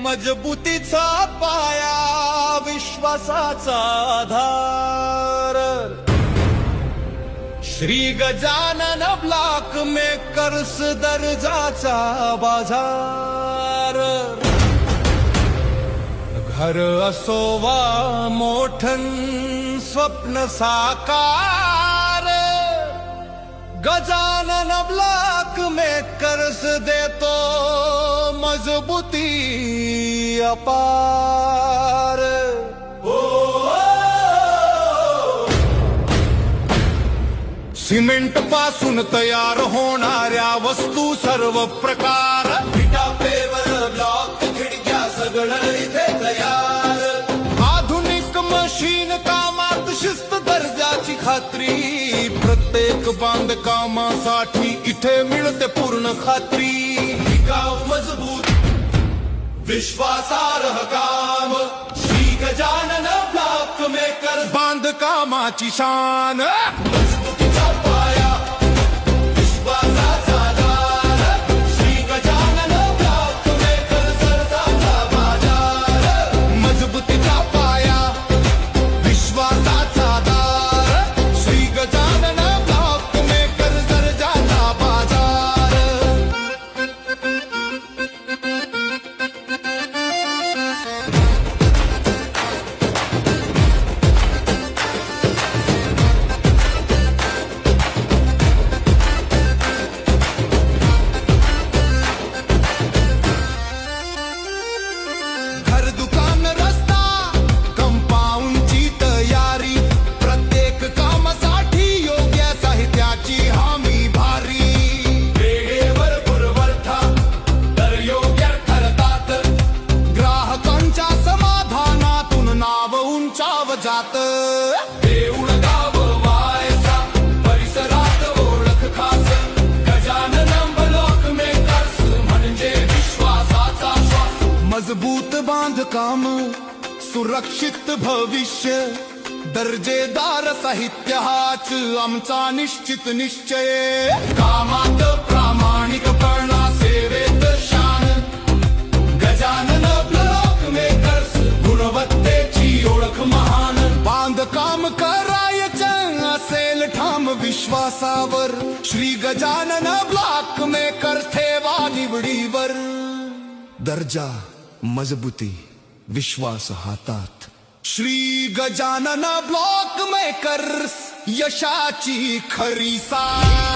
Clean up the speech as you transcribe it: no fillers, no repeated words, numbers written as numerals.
मजबुतीचा पाया विश्वासाचा आधार Shri Gajanan block makers दर्जाचा बाजार घर असो वा मोठं स्वप्न साकार गजानन ब्लॉक मेकर्स देतो मजबूती अपार सिमेंट पासून तयार होणाऱ्या वस्तू सर्व प्रकार विटा पेवर ब्लॉक खिडक्या सगळं इथे तयार आधुनिक मशीन कामात शिस्त दर्जाची खात्री प्रत्येक बांधकामासाठी इथे मिळते पूर्ण खात्री टिकाऊ मजबूत विश्वासार्ह काम श्री गजानन ब्लॉक मेकर बांधकामाची शान मजबुतीचा पाया विश्वासाचा आधार श्री गजानन ब्लॉक मेकर दर्जाचा बाजार मजबुतीचा पाया विश्वासाचा आधार श्री गजानन ब्लॉक मेकर दर्जाचा बाजार जात देऊळ गाव वायसा परिसरात ओळख खास गजानन ब्लॉक मेकर्स म्हणजे विश्वासाचा श्वास मजबूत बांधकाम सुरक्षित भविष्य दर्जेदार साहित्य हाच आमचा निश्चित निश्चय कामात प्रामाणिकपणा सेवेत शान गजानन ब्लॉक मेकर्स गुणवत्तेची ओळख महान बांधकाम करायचं असेल ठाम विश्वासावर श्री गजानन ब्लॉक मेकर ठेवा निवडीवर दर्जा मजबूती विश्वास हातात श्री गजानन ब्लॉक मेकर्स यशाची खरी साथ